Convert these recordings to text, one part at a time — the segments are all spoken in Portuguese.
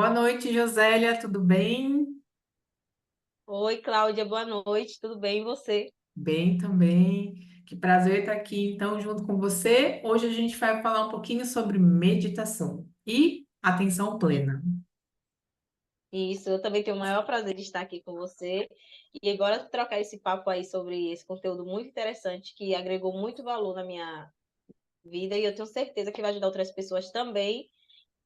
Boa noite, Josélia, tudo bem? Oi, Cláudia, boa noite, tudo bem e você? Bem também. Que prazer estar aqui, então, junto com você. Hoje a gente vai falar um pouquinho sobre meditação e atenção plena. Isso, eu também tenho o maior prazer de estar aqui com você e agora trocar esse papo aí sobre esse conteúdo muito interessante que agregou muito valor na minha vida e eu tenho certeza que vai ajudar outras pessoas também.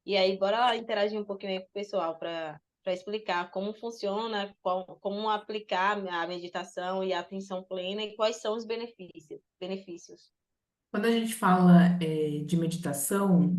E aí, bora interagir um pouquinho aí com o pessoal para explicar como funciona, como aplicar a meditação e a atenção plena e quais são os benefícios. Quando a gente fala, de meditação,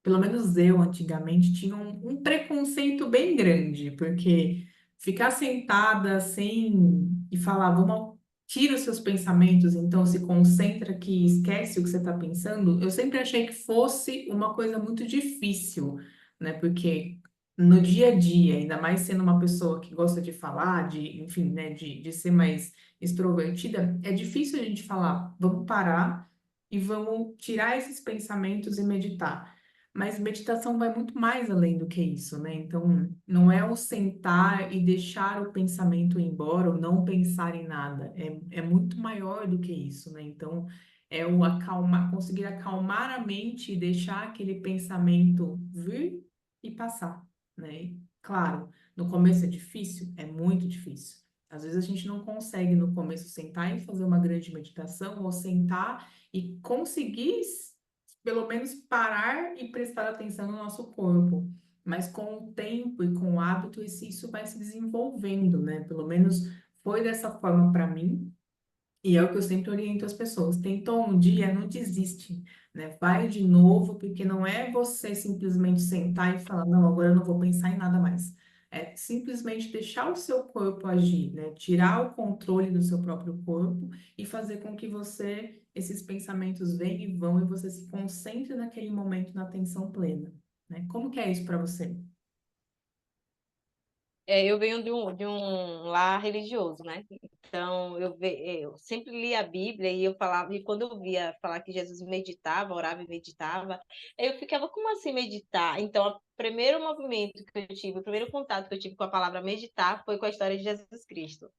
pelo menos eu antigamente tinha um preconceito bem grande, porque ficar sentada sem e falar, vamos, tira os seus pensamentos, então se concentra aqui, esquece o que você está pensando, eu sempre achei que fosse uma coisa muito difícil, né? Porque no dia a dia, ainda mais sendo uma pessoa que gosta de falar, de, enfim, né, de ser mais extrovertida, é difícil a gente falar, vamos parar e vamos tirar esses pensamentos e meditar. Mas meditação vai muito mais além do que isso, né? Então, não é o sentar e deixar o pensamento ir embora ou não pensar em nada. É muito maior do que isso, né? Então, é o acalmar, conseguir acalmar a mente e deixar aquele pensamento vir e passar, né? E, claro, no começo é difícil, é muito difícil. Às vezes a gente não consegue no começo sentar e fazer uma grande meditação ou sentar e conseguir pelo menos parar e prestar atenção no nosso corpo. Mas com o tempo e com o hábito, isso vai se desenvolvendo, né? Pelo menos foi dessa forma para mim. E é o que eu sempre oriento as pessoas. Tentou um dia, não desiste, né? Vai de novo, porque não é você simplesmente sentar e falar, não, agora eu não vou pensar em nada mais. É simplesmente deixar o seu corpo agir, né? Tirar o controle do seu próprio corpo e fazer com que esses pensamentos venham e vão e você se concentre naquele momento na atenção plena, né? Como que é isso para você? Eu venho de um lar religioso, né? Então, eu sempre li a Bíblia e eu falava, e quando eu via falar que Jesus meditava, orava e meditava, eu ficava, como assim meditar? Então, o primeiro movimento que eu tive, o primeiro contato que eu tive com a palavra meditar foi com a história de Jesus Cristo.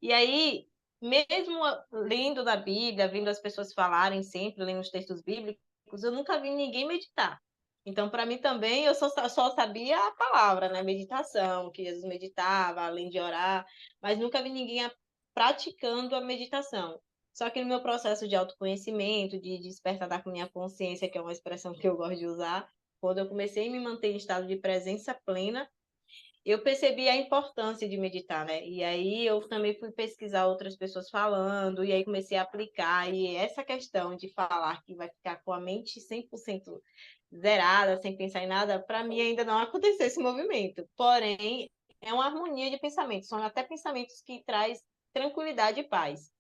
E aí, mesmo lendo da Bíblia, vendo as pessoas falarem sempre, lendo os textos bíblicos, eu nunca vi ninguém meditar. Então, para mim também, eu só sabia a palavra, né? Meditação, que Jesus meditava, além de orar, mas nunca vi ninguém praticando a meditação. Só que no meu processo de autoconhecimento, de despertar da minha consciência, que é uma expressão que eu gosto de usar, quando eu comecei a me manter em estado de presença plena, eu percebi a importância de meditar, né? E aí eu também fui pesquisar outras pessoas falando, e aí comecei a aplicar. E essa questão de falar que vai ficar com a mente 100% zerada, sem pensar em nada, para mim ainda não aconteceu esse movimento. Porém, é uma harmonia de pensamentos, são até pensamentos que traz tranquilidade e paz.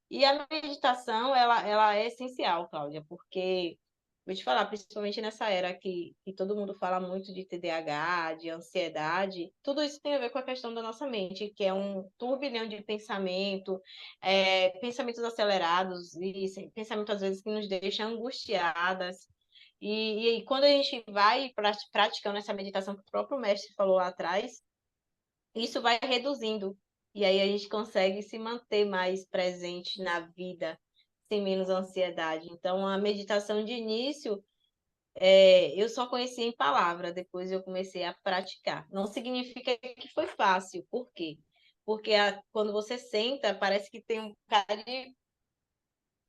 E a meditação, ela é essencial, Cláudia, porque, vou te falar, principalmente nessa era que todo mundo fala muito de TDAH, de ansiedade, tudo isso tem a ver com a questão da nossa mente, que é um turbilhão de pensamento, pensamentos acelerados e pensamentos, às vezes, que nos deixam angustiadas. E quando a gente vai praticando essa meditação que o próprio mestre falou lá atrás, isso vai reduzindo. E aí a gente consegue se manter mais presente na vida, sem menos ansiedade. Então, a meditação de início, eu só conhecia em palavra, depois eu comecei a praticar. Não significa que foi fácil. Por quê? Porque quando você senta, parece que tem um cara de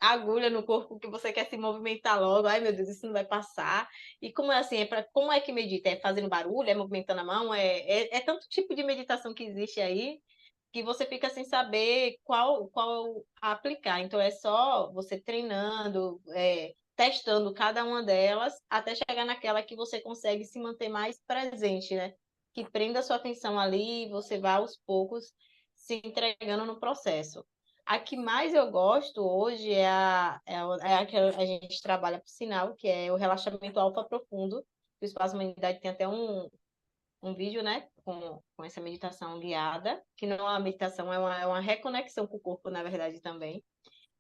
agulha no corpo que você quer se movimentar logo. Ai, meu Deus, isso não vai passar. E como é assim? Como é que medita? É fazendo barulho? É movimentando a mão? É tanto tipo de meditação que existe aí que você fica sem saber qual aplicar. Então, é só você treinando, testando cada uma delas, até chegar naquela que você consegue se manter mais presente, né? Que prenda a sua atenção ali e você vai aos poucos se entregando no processo. A que mais eu gosto hoje é a que a gente trabalha por sinal, que é o relaxamento alfa profundo. O Espaço Humanidade tem até um vídeo, né, com essa meditação guiada, que não é uma meditação, é uma reconexão com o corpo, na verdade, também.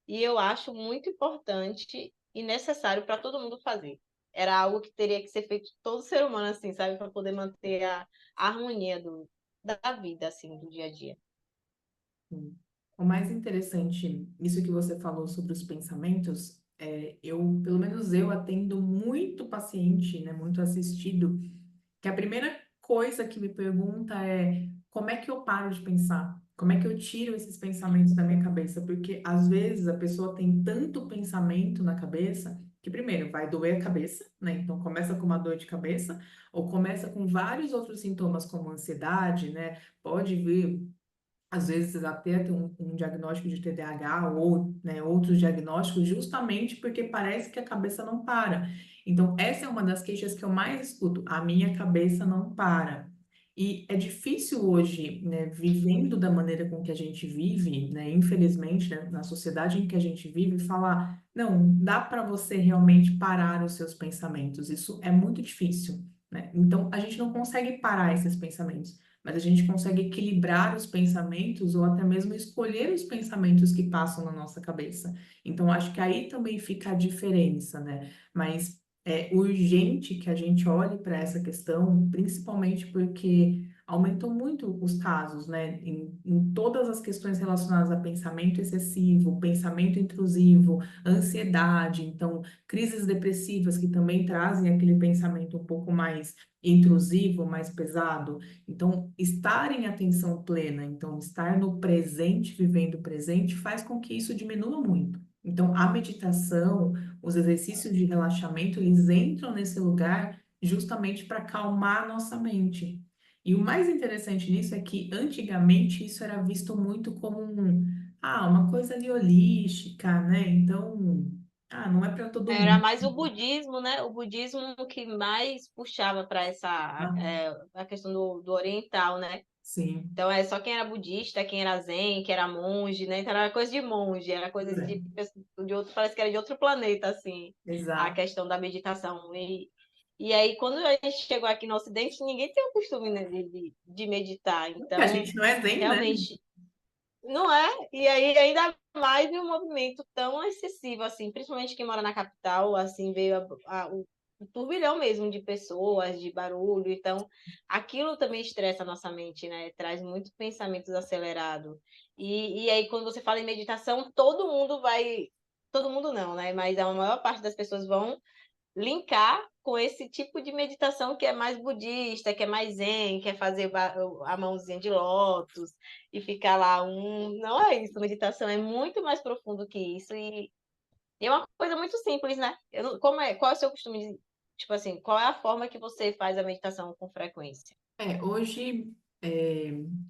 E eu acho muito importante e necessário para todo mundo fazer. era algo que teria que ser feito todo ser humano, assim, sabe? Para poder manter a harmonia da vida, assim, do dia a dia. Sim. O mais interessante, isso que você falou sobre os pensamentos, pelo menos eu atendo muito paciente, né, muito assistido, que a primeira coisa que me pergunta é como é que eu paro de pensar? Como é que eu tiro esses pensamentos da minha cabeça? Porque às vezes a pessoa tem tanto pensamento na cabeça que primeiro vai doer a cabeça, né? Então começa com uma dor de cabeça ou começa com vários outros sintomas como ansiedade, né? Pode vir às vezes até ter um diagnóstico de TDAH ou, né, outros diagnósticos, justamente porque parece que a cabeça não para. Então, essa é uma das queixas que eu mais escuto, a minha cabeça não para. E é difícil hoje, né, vivendo da maneira com que a gente vive, né, infelizmente, né, na sociedade em que a gente vive, falar, não, dá para você realmente parar os seus pensamentos. Isso é muito difícil, né? Então, a gente não consegue parar esses pensamentos, mas a gente consegue equilibrar os pensamentos ou até mesmo escolher os pensamentos que passam na nossa cabeça. Então, acho que aí também fica a diferença, né? Mas é urgente que a gente olhe para essa questão, principalmente porque aumentou muito os casos, né? Em todas as questões relacionadas a pensamento excessivo, pensamento intrusivo, ansiedade, então, crises depressivas que também trazem aquele pensamento um pouco mais intrusivo, mais pesado. Então, estar em atenção plena, então, estar no presente, vivendo o presente, faz com que isso diminua muito. Então, a meditação, os exercícios de relaxamento, eles entram nesse lugar justamente para acalmar a nossa mente. E o mais interessante nisso é que antigamente isso era visto muito como uma coisa ali holística, né? Então, não é para todo Era mundo. mais o budismo, né? O budismo que mais puxava para essa Ah, a questão do oriental, né? sim, Então é só quem era budista, quem era zen, que era monge, né? Então era coisa de monge, era coisa pois é, de outro, parece que era de outro planeta, assim, a exato. questão da meditação. E aí, quando a gente chegou aqui no Ocidente, ninguém tem o costume, né, de meditar. A Então, gente não é zen, né? realmente, não é? E aí, ainda mais em um movimento tão excessivo, assim, principalmente quem mora na capital, assim, veio o turbilhão mesmo de pessoas, de barulho. Então, aquilo também estressa a nossa mente, né? Traz muitos pensamentos acelerados. E aí, quando você fala em meditação, todo mundo vai. Todo mundo não, né? Mas a maior parte das pessoas vão linkar com esse tipo de meditação que é mais budista, que é mais zen, que é fazer a mãozinha de lótus e ficar lá Não é isso, meditação é muito mais profundo que isso e é uma coisa muito simples, né? Qual é o seu costume de, tipo assim, qual é a forma que você faz a meditação com frequência? Hoje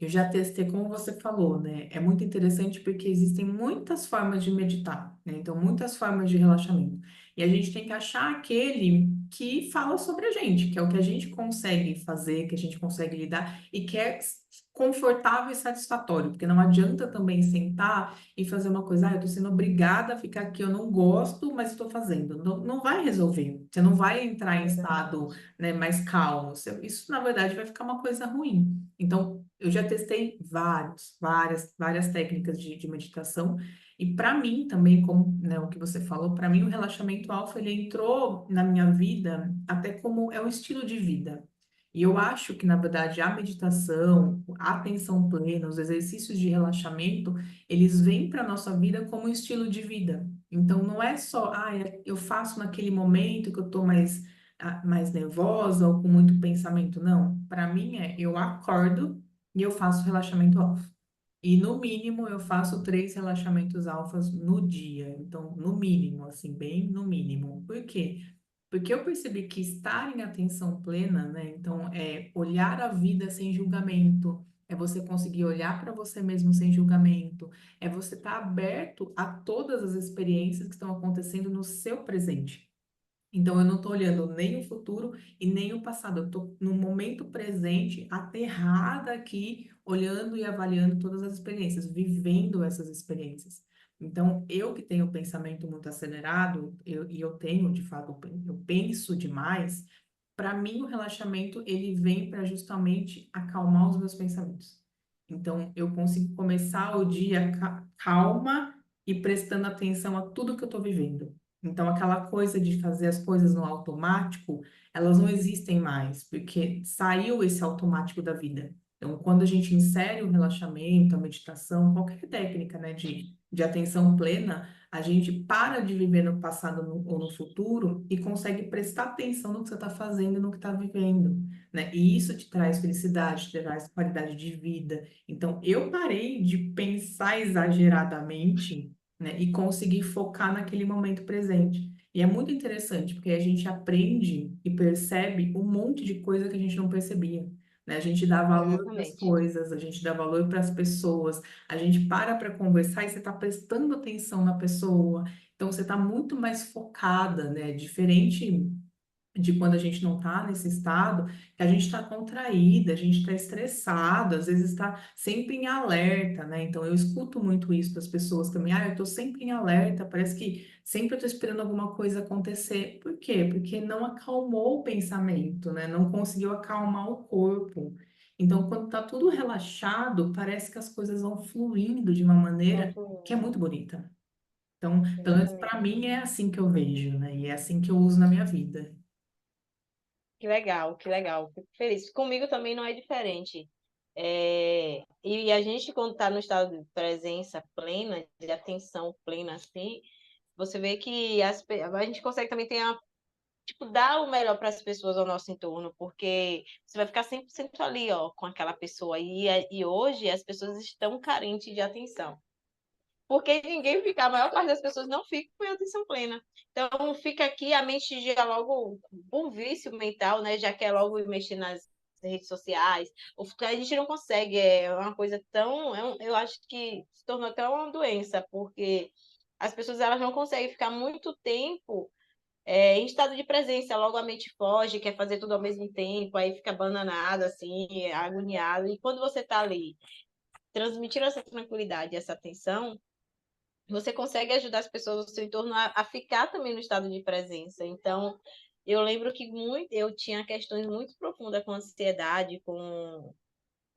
eu já testei, como você falou, né? É muito interessante porque existem muitas formas de meditar, né? Então, muitas formas de relaxamento. E a gente tem que achar aquele que fala sobre a gente, que é o que a gente consegue fazer, que a gente consegue lidar e que é confortável e satisfatório, porque não adianta também sentar e fazer uma coisa, eu tô sendo obrigada a ficar aqui, eu não gosto, mas estou fazendo. Não, não vai resolver. Você não vai entrar em estado, Exatamente. né, mais calmo. Isso, na verdade, vai ficar uma coisa ruim. Então, eu já testei várias técnicas de meditação. E para mim também, como, né, o que você falou, para mim o relaxamento alfa ele entrou na minha vida até como é um estilo de vida. E eu acho que, na verdade, a meditação, a atenção plena, os exercícios de relaxamento, eles vêm para a nossa vida como um estilo de vida. Então, não é só, eu faço naquele momento que eu estou mais nervosa ou com muito pensamento. Não, para mim eu acordo e eu faço relaxamento alfa. E no mínimo eu faço 3 relaxamentos alfas no dia. Então, no mínimo, assim, bem no mínimo. Por quê? Porque eu percebi que estar em atenção plena, né? Então, é olhar a vida sem julgamento. É você conseguir olhar para você mesmo sem julgamento. É você estar aberto a todas as experiências que estão acontecendo no seu presente. Então, eu não estou olhando nem o futuro e nem o passado. Eu estou no momento presente, aterrada aqui, olhando e avaliando todas as experiências, vivendo essas experiências. Então, eu que tenho o pensamento muito acelerado, e eu tenho, de fato, eu penso demais, para mim o relaxamento, ele vem para justamente acalmar os meus pensamentos. Então, eu consigo começar o dia calma e prestando atenção a tudo que eu estou vivendo. Então, aquela coisa de fazer as coisas no automático, elas não existem mais, porque saiu esse automático da vida. Então, quando a gente insere o relaxamento, a meditação, qualquer técnica, né, de atenção plena, a gente para de viver no passado ou no futuro e consegue prestar atenção no que você está fazendo e no que está vivendo, né? E isso te traz felicidade, te traz qualidade de vida. Então, eu parei de pensar exageradamente, né, e conseguir focar naquele momento presente. E é muito interessante, porque a gente aprende e percebe um monte de coisa que a gente não percebia, né? A gente dá valor para as Exatamente. coisas, a gente dá valor para as pessoas, a gente para conversar e você está prestando atenção na pessoa, então você está muito mais focada, né? Diferente de quando a gente não está nesse estado, que a gente está contraída, a gente está estressado, às vezes está sempre em alerta, né? Então eu escuto muito isso das pessoas também. Ah, eu estou sempre em alerta, parece que sempre eu estou esperando alguma coisa acontecer. Por quê? Porque não acalmou o pensamento, né? Não conseguiu acalmar o corpo. Então, quando está tudo relaxado, parece que as coisas vão fluindo de uma Vão maneira que é fluindo. muito bonita. Então, pelo menos para Exatamente. mim é assim que eu vejo, né? E é assim que eu uso na minha vida. Que legal, que legal. Fico feliz. Comigo também não é diferente. E a gente, quando está no estado de presença plena, de atenção plena, assim, você vê que a gente consegue também ter tipo, dar o melhor para as pessoas ao nosso entorno, porque você vai ficar 100% ali, ó, com aquela pessoa. E hoje as pessoas estão carentes de atenção. Porque ninguém fica, a maior parte das pessoas não fica com atenção plena. Então, fica aqui, a mente já logo, um vício mental, né? Já quer logo mexer nas redes sociais. A gente não consegue, é uma coisa tão. Eu acho que se tornou até uma doença, porque as pessoas elas não conseguem ficar muito tempo em estado de presença, logo a mente foge, quer fazer tudo ao mesmo tempo, aí fica bananado, assim, agoniado. E quando você está ali transmitindo essa tranquilidade, essa atenção, você consegue ajudar as pessoas do seu entorno a ficar também no estado de presença. Então, eu lembro que eu tinha questões muito profundas com ansiedade, com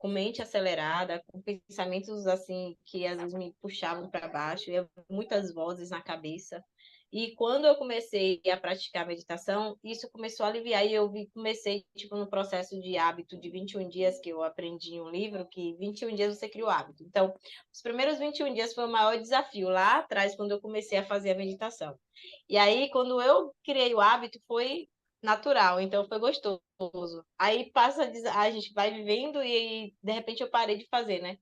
mente acelerada, com pensamentos assim que às vezes me puxavam para baixo, e muitas vozes na cabeça. E quando eu comecei a praticar meditação, isso começou a aliviar e comecei tipo no processo de hábito de 21 dias que eu aprendi em um livro que 21 dias você cria o hábito. Então, os primeiros 21 dias foi o maior desafio lá atrás quando eu comecei a fazer a meditação. E aí quando eu criei o hábito foi natural, então foi gostoso. Aí a gente vai vivendo e de repente eu parei de fazer, né?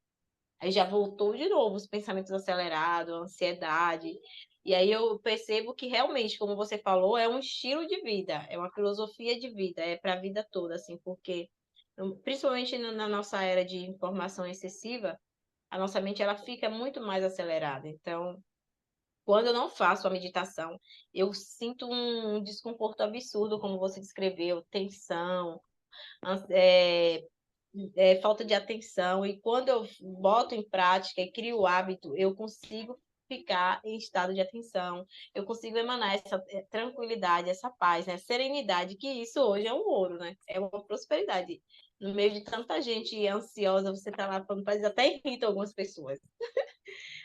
Aí já voltou de novo os pensamentos acelerados, a ansiedade. E aí eu percebo que realmente, como você falou, é um estilo de vida, é uma filosofia de vida, é para a vida toda, assim, porque principalmente na nossa era de informação excessiva, a nossa mente ela fica muito mais acelerada. Então, quando eu não faço a meditação, eu sinto um desconforto absurdo, como você descreveu, tensão, é, falta de atenção. E quando eu boto em prática e crio o hábito, eu consigo ficar em estado de atenção, eu consigo emanar essa tranquilidade, essa paz, né? Serenidade, que isso hoje é um ouro, né? É uma prosperidade. No meio de tanta gente ansiosa, você tá lá falando, mas até irrita algumas pessoas.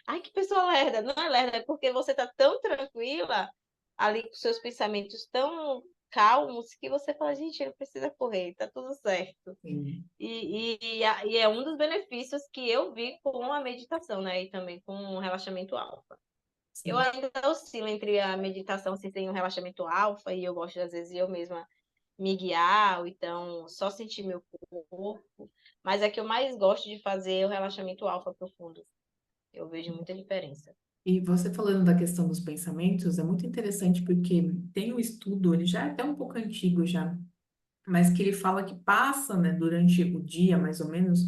Ai, que pessoa lerda. Não é lerda, é porque você tá tão tranquila ali com seus pensamentos tão calmos que você fala, gente, não precisa correr, tá tudo certo. Sim. E é um dos benefícios que eu vi com a meditação, né? E também com o relaxamento alfa. Eu Sim. ainda oscilo entre a meditação se tem um relaxamento alfa, e eu gosto, às vezes, eu mesma me guiar, ou então só sentir meu corpo. Mas a que eu mais gosto de fazer é o relaxamento alfa profundo. Eu vejo muita diferença. E você falando da questão dos pensamentos, é muito interessante porque tem um estudo, ele já é até um pouco antigo já, mas que ele fala que passa, né, durante o dia, mais ou menos,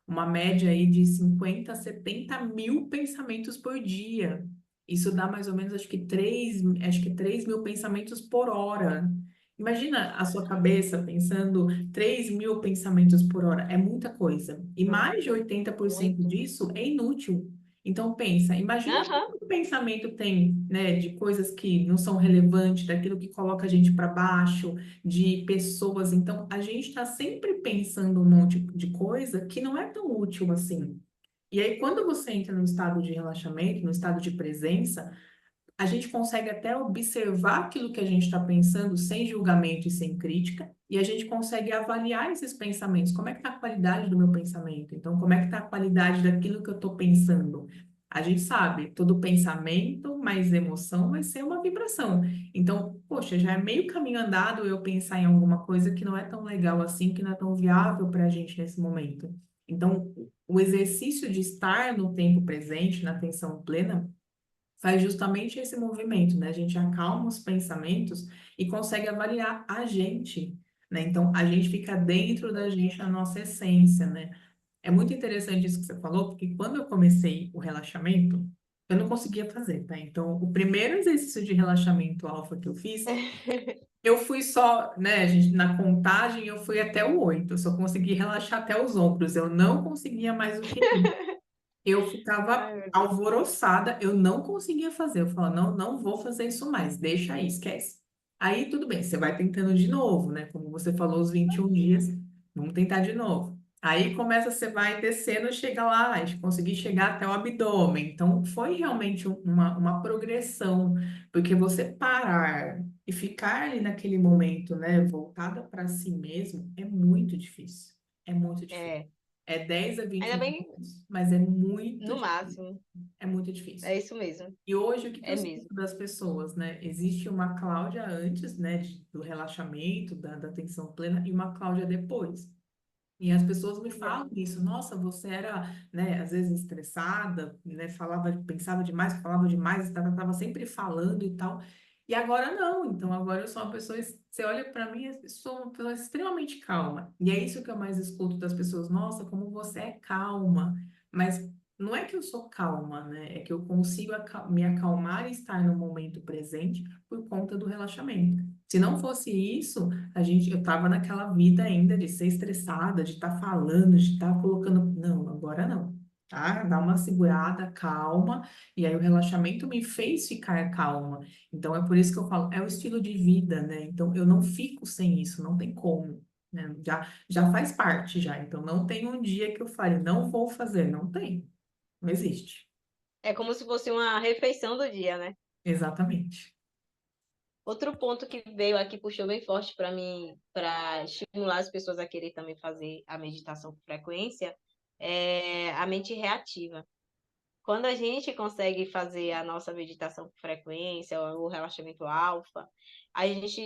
uma média aí de 50 a 70 mil pensamentos por dia. Isso dá mais ou menos, acho que 3 mil pensamentos por hora. Imagina a sua cabeça pensando 3 mil pensamentos por hora. É muita coisa. E mais de 80% Muito. disso é inútil. Então, pensa, imagina Aham. quanto pensamento tem, né, de coisas que não são relevantes, daquilo que coloca a gente para baixo, de pessoas. Então, a gente está sempre pensando um monte de coisa que não é tão útil assim. E aí, quando você entra no estado de relaxamento, no estado de presença, a gente consegue até observar aquilo que a gente está pensando sem julgamento e sem crítica, e a gente consegue avaliar esses pensamentos. Como é que está a qualidade do meu pensamento? Então, como é que está a qualidade daquilo que eu estou pensando? A gente sabe, todo pensamento mais emoção vai ser uma vibração. Então, poxa, já é meio caminho andado eu pensar em alguma coisa que não é tão legal assim, que não é tão viável para a gente nesse momento. Então, o exercício de estar no tempo presente, na atenção plena, faz justamente esse movimento, né? A gente acalma os pensamentos e consegue avaliar a gente, né? Então, a gente fica dentro da gente, na nossa essência, né? É muito interessante isso que você falou, porque quando eu comecei o relaxamento, eu não conseguia fazer, tá? Então, o primeiro exercício de relaxamento alfa que eu fiz, eu fui só, né, a gente, na contagem, eu fui até o 8, eu só consegui relaxar até os ombros, eu não conseguia mais do que isso. Eu ficava Ai, meu Deus. alvoroçada, eu não conseguia fazer. Eu falava, não, não vou fazer isso mais, deixa aí, esquece. Aí tudo bem, você vai tentando de novo, né? Como você falou, os 21 dias, vamos tentar de novo. Aí começa, você vai descendo, chega lá, a gente conseguir chegar até o abdômen. Então, foi realmente uma progressão, porque você parar e ficar ali naquele momento, né, voltada para si mesmo, é muito difícil. É muito difícil. É, É 10 a 20 ainda bem, minutos, mas é muito no difícil. máximo. É muito difícil. É isso mesmo. E hoje, o que que eu É escuto mesmo. das pessoas, né? Existe uma Cláudia antes, né, do relaxamento, da atenção plena, e uma Cláudia depois. E as pessoas me falam É. isso, nossa, você era, né, às vezes estressada, né, falava, pensava demais, falava demais, estava sempre falando e tal. E agora não, então agora eu sou uma pessoa, você olha para mim, eu sou uma pessoa extremamente calma. E é isso que eu mais escuto das pessoas, nossa, como você é calma. Mas não é que eu sou calma, né? É que eu consigo me acalmar e estar no momento presente por conta do relaxamento. Se não fosse isso, eu tava naquela vida ainda de ser estressada, de estar falando, de estar colocando. Não, agora não. Tá? Dá uma segurada, calma. E aí o relaxamento me fez ficar calma. Então é por isso que eu falo, é o estilo de vida, né? Então eu não fico sem isso, não tem como. Né? Já faz parte já. Então não tem um dia que eu fale, não vou fazer. Não tem. Não existe. É como se fosse uma refeição do dia, né? Exatamente. Outro ponto que veio aqui, puxou bem forte para mim, para estimular as pessoas a querer também fazer a meditação com frequência, é a mente reativa. Quando a gente consegue fazer a nossa meditação com frequência, o relaxamento alfa, a gente,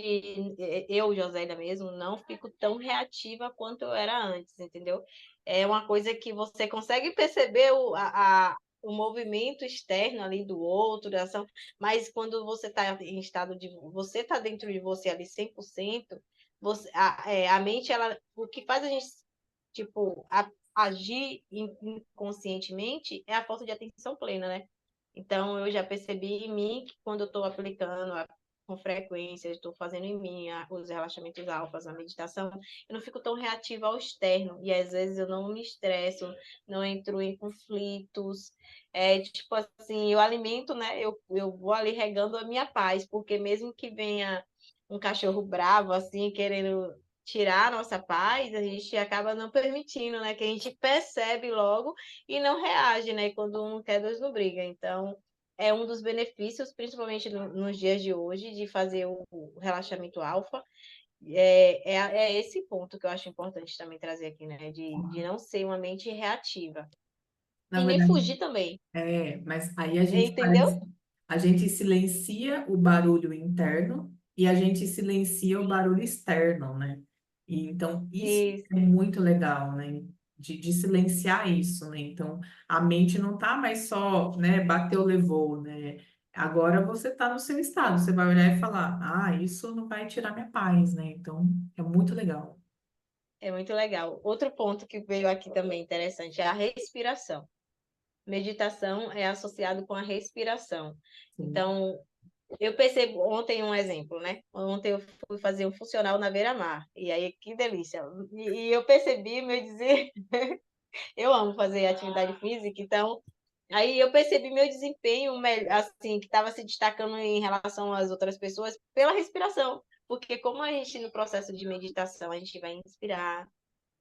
eu, Josélia mesmo, não fico tão reativa quanto eu era antes, entendeu? É uma coisa que você consegue perceber o movimento externo ali do outro, da ação, mas quando você está em estado de, você está dentro de você ali 100%, a mente, ela, o que faz a gente, tipo, agir inconscientemente é a falta de atenção plena, né? Então, eu já percebi em mim que quando eu estou aplicando com frequência, estou fazendo em mim os relaxamentos alfas, a meditação, eu não fico tão reativa ao externo. E às vezes eu não me estresso, não entro em conflitos. É tipo assim, eu alimento, né? Eu vou ali regando a minha paz, porque mesmo que venha um cachorro bravo, assim, querendo tirar a nossa paz, a gente acaba não permitindo, né? Que a gente percebe logo e não reage, né? Quando um quer, dois não briga. Então, é um dos benefícios, principalmente nos dias de hoje, de fazer o relaxamento alfa. É esse ponto que eu acho importante também trazer aqui, né? De não ser uma mente reativa. Na E nem verdade, fugir também. mas aí a gente Entendeu? faz, a gente silencia o barulho interno e a gente silencia o barulho externo, né? E então isso é Isso. muito legal, né? De silenciar isso, né? Então a mente não tá mais só, né? Bateu, levou, né? Agora você tá no seu estado, você vai olhar e falar, ah, isso não vai tirar minha paz, né? Então é muito legal. É muito legal. Outro ponto que veio aqui também interessante é a respiração. Meditação é associado com a respiração. Sim. Então, eu percebo ontem um exemplo, né? Ontem eu fui fazer um funcional na beira-mar. E aí, que delícia. E eu percebi, meu dizer, eu amo fazer atividade física, então aí eu percebi meu desempenho assim, que estava se destacando em relação às outras pessoas pela respiração. Porque como a gente, no processo de meditação, a gente vai inspirar,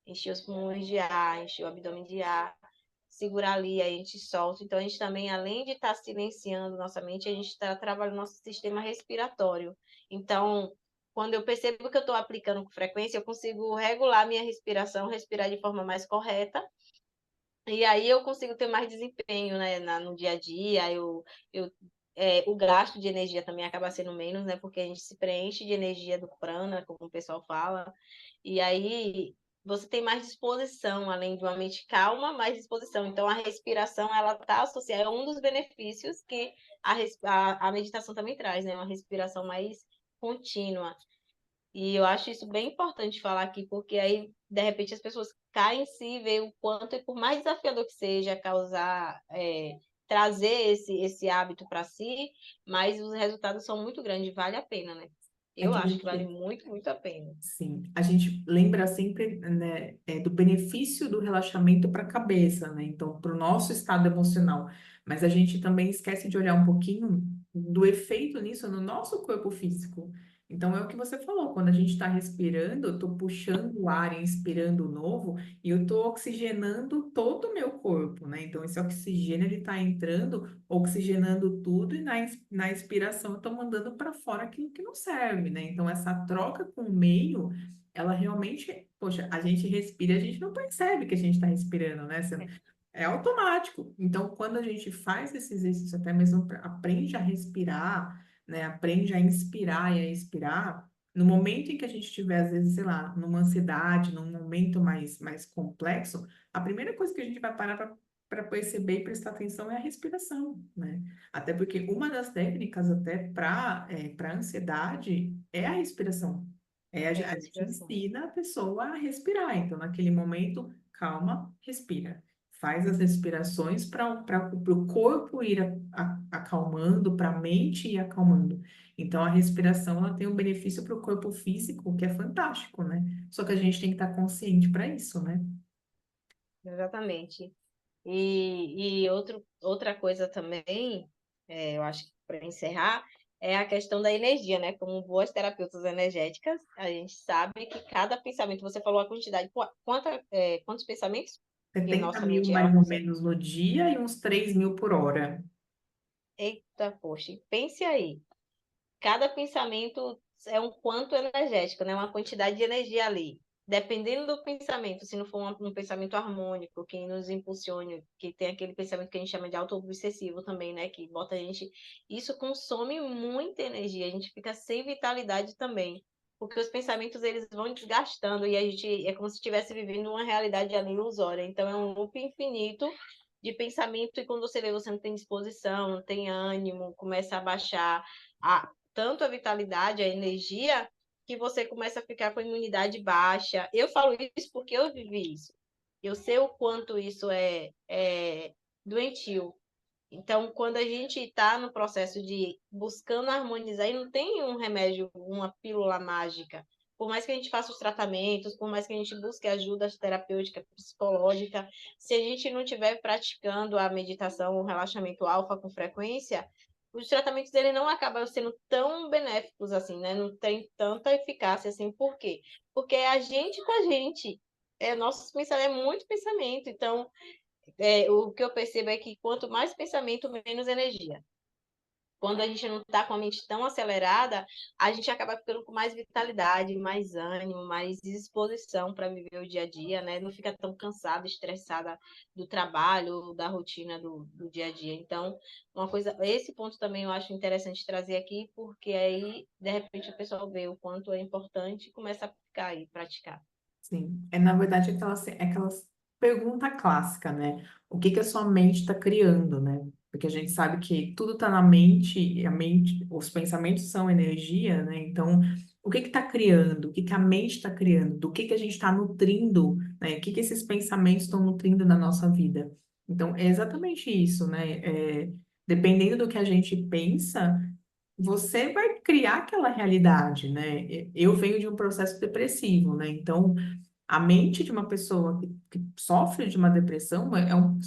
encher os pulmões de ar, encher o abdômen de ar. segurar ali, aí a gente solta. Então, a gente também, além de estar silenciando nossa mente, a gente está trabalhando nosso sistema respiratório. Então, quando eu percebo que eu estou aplicando com frequência, eu consigo regular minha respiração, respirar de forma mais correta. E aí eu consigo ter mais desempenho, né, no dia a dia. O gasto de energia também acaba sendo menos, né? Porque a gente se preenche de energia do prana, como o pessoal fala. E aí você tem mais disposição, além de uma mente calma, mais disposição. Então a respiração, ela está associada, é um dos benefícios que a meditação também traz, né? Uma respiração mais contínua. E eu acho isso bem importante falar aqui, porque aí, de repente, as pessoas caem em si e veem o quanto, e por mais desafiador que seja, trazer esse hábito para si, mas os resultados são muito grandes, vale a pena, né? É Eu que a acho que vale gente, muito, muito a pena. sim, a gente lembra sempre, né, do benefício do relaxamento para a cabeça, né? Então, para o nosso estado emocional. Mas a gente também esquece de olhar um pouquinho do efeito nisso no nosso corpo físico. Então, é o que você falou, quando a gente está respirando, eu estou puxando o ar e inspirando o novo, e eu estou oxigenando todo o meu corpo, né? Então, esse oxigênio, ele está entrando, oxigenando tudo, e na expiração eu estou mandando para fora aquilo que não serve, né? Então, essa troca com o meio, ela realmente, poxa, a gente respira, a gente não percebe que a gente está respirando, né? É automático. Então, quando a gente faz esse exercício, até mesmo aprende a respirar, né? Aprende a inspirar e a expirar. No momento em que a gente estiver, às vezes, sei lá, numa ansiedade, num momento mais complexo, a primeira coisa que a gente vai parar para perceber e prestar atenção é a respiração, né? Até porque uma das técnicas até para ansiedade é a respiração. É a A gente respiração. ensina a pessoa a respirar. Então, naquele momento, calma, respira. Faz as respirações para o corpo ir acalmando, para a mente ir acalmando. Então, a respiração ela tem um benefício para o corpo físico que é fantástico, né? Só que a gente tem que estar consciente para isso, né? Exatamente. Outra coisa também, eu acho que para encerrar, é a questão da energia, né? Como boas terapeutas energéticas, a gente sabe que cada pensamento, você falou a quantidade, quantos pensamentos que 70 nossa mil mente ela mais ou consegue. menos no dia e uns 3.000 por hora. Eita, poxa, pense aí. Cada pensamento é um quanto energético, né? Uma quantidade de energia ali. Dependendo do pensamento, se não for um pensamento harmônico, que nos impulsione, que tem aquele pensamento que a gente chama de auto-obsessivo também, né? Que bota a gente. Isso consome muita energia, a gente fica sem vitalidade também. Porque os pensamentos eles vão desgastando e a gente é como se estivesse vivendo uma realidade ali ilusória. Então é um loop infinito de pensamento e quando você vê, você não tem disposição, não tem ânimo, começa a baixar tanto a vitalidade, a energia, que você começa a ficar com a imunidade baixa. Eu falo isso porque eu vivi isso. Eu sei o quanto isso é doentio. Então, quando a gente está no processo de buscando harmonizar, e não tem um remédio, uma pílula mágica. Por mais que a gente faça os tratamentos, por mais que a gente busque ajuda terapêutica, psicológica, se a gente não estiver praticando a meditação, o relaxamento alfa com frequência, os tratamentos dele não acabam sendo tão benéficos assim, né? Não tem tanta eficácia assim. Por quê? Porque é a gente com a gente. Nosso pensamento é muito pensamento. Então, o que eu percebo é que quanto mais pensamento, menos energia. Quando a gente não está com a mente tão acelerada, a gente acaba ficando com mais vitalidade, mais ânimo, mais disposição para viver o dia a dia, né? Não fica tão cansada, estressada do trabalho, da rotina do dia a dia. Então, esse ponto também eu acho interessante trazer aqui, porque aí, de repente, o pessoal vê o quanto é importante e começa a aplicar e praticar. Sim, na verdade aquela pergunta clássica, né? O que que a sua mente está criando, né? Porque a gente sabe que tudo está na mente, e a mente, os pensamentos são energia, né? Então, o que que está criando? O que que a mente está criando? Do que a gente está nutrindo, né? O que que esses pensamentos estão nutrindo na nossa vida? Então, é exatamente isso, né? Dependendo do que a gente pensa, você vai criar aquela realidade, né? Eu venho de um processo depressivo, né? Então, a mente de uma pessoa que sofre de uma depressão,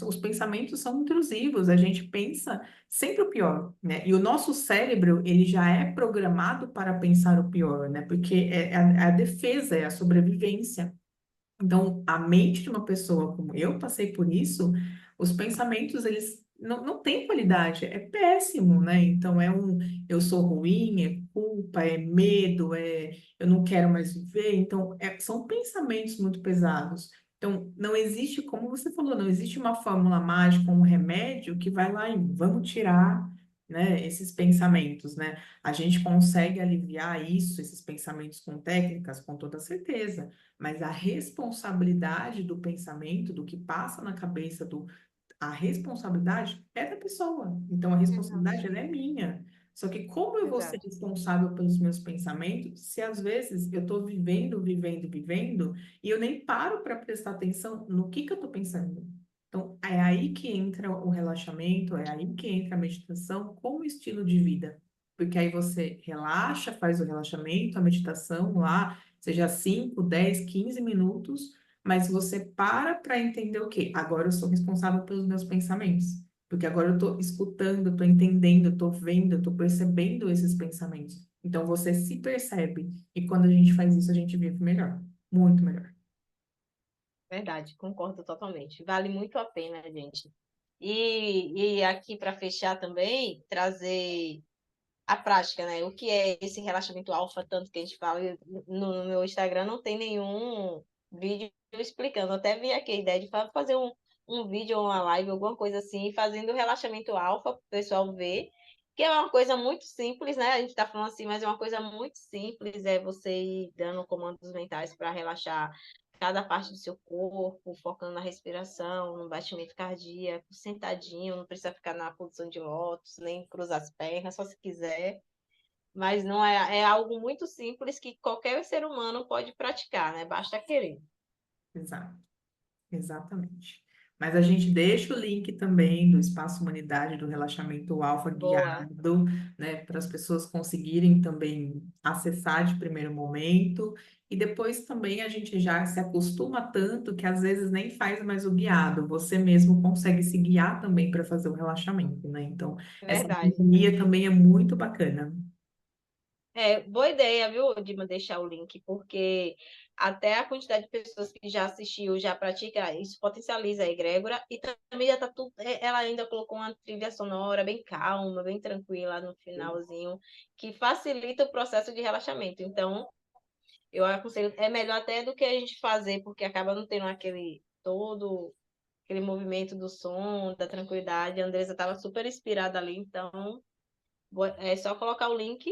os pensamentos são intrusivos, a gente pensa sempre o pior, né? E o nosso cérebro, ele já é programado para pensar o pior, né? Porque é a defesa, é a sobrevivência. Então, a mente de uma pessoa como eu passei por isso, os pensamentos, eles não têm qualidade, é péssimo, né? Então, eu sou ruim, é culpa, é medo, eu não quero mais viver. Então, são pensamentos muito pesados. Então, não existe, como você falou, não existe uma fórmula mágica, um remédio que vai lá e vamos tirar, né, esses pensamentos, né? A gente consegue aliviar isso, esses pensamentos com técnicas, com toda certeza, mas a responsabilidade do pensamento, do que passa na cabeça, a responsabilidade é da pessoa. Então, a responsabilidade, Exato, ela é minha. Só que como eu vou ser exato. responsável pelos meus pensamentos se às vezes eu estou vivendo, vivendo, vivendo e eu nem paro para prestar atenção no que eu estou pensando? Então, é aí que entra o relaxamento, é aí que entra a meditação como estilo de vida. Porque aí você relaxa, faz o relaxamento, a meditação lá, seja 5, 10, 15 minutos, mas você para entender o quê? Agora eu sou responsável pelos meus pensamentos. Porque agora eu estou escutando, estou entendendo, estou vendo, estou percebendo esses pensamentos. Então você se percebe. E quando a gente faz isso, a gente vive melhor. Muito melhor. Verdade, concordo totalmente. Vale muito a pena, gente. E aqui para fechar também, trazer a prática, né? O que é esse relaxamento alfa, tanto que a gente fala no meu Instagram, não tem nenhum vídeo explicando. Eu até vi aqui a ideia de fazer um vídeo ou uma live, alguma coisa assim, fazendo relaxamento alfa para o pessoal ver, que é uma coisa muito simples, né? A gente está falando assim, mas é uma coisa muito simples, é você ir dando comandos mentais para relaxar cada parte do seu corpo, focando na respiração, no batimento cardíaco, sentadinho, não precisa ficar na posição de lótus, nem cruzar as pernas, só se quiser. Mas não é, é algo muito simples que qualquer ser humano pode praticar, né? Basta querer. Exato. Exatamente. Mas a gente deixa o link também do Espaço Humanidade, do relaxamento alfa Boa, guiado, né, para as pessoas conseguirem também acessar de primeiro momento. E depois também a gente já se acostuma tanto que às vezes nem faz mais o guiado, você mesmo consegue se guiar também para fazer o relaxamento, né? Então, essa verdade. companhia também é muito bacana. É, boa ideia, viu, Dima, deixar o link, porque até a quantidade de pessoas que já assistiu, já pratica, isso potencializa a egrégora e também já tá tudo. Ela ainda colocou uma trilha sonora bem calma, bem tranquila no finalzinho, que facilita o processo de relaxamento. Então, eu aconselho, é melhor até do que a gente fazer, porque acaba não tendo aquele todo aquele movimento do som, da tranquilidade. A Andresa estava super inspirada ali, então é só colocar o link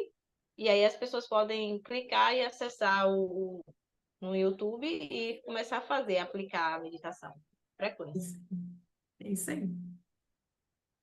e aí as pessoas podem clicar e acessar no YouTube e começar a fazer, aplicar a meditação. Frequência. É isso aí.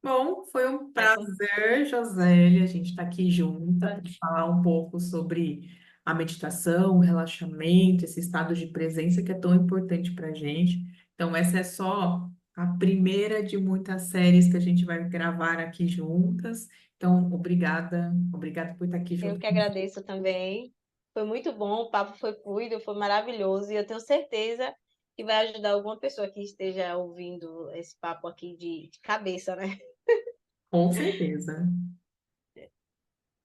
Bom, foi um É, com- prazer, Josélia. A gente está aqui junta para falar um pouco sobre a meditação, o relaxamento, esse estado de presença que é tão importante para a gente. Então, essa é só a primeira de muitas séries que a gente vai gravar aqui juntas. Então, obrigada por estar aqui eu junto que comigo. agradeço também. Foi muito bom, o papo foi fluido, foi maravilhoso e eu tenho certeza que vai ajudar alguma pessoa que esteja ouvindo esse papo aqui de cabeça, né? Com certeza.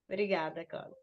Obrigada, Cláudia.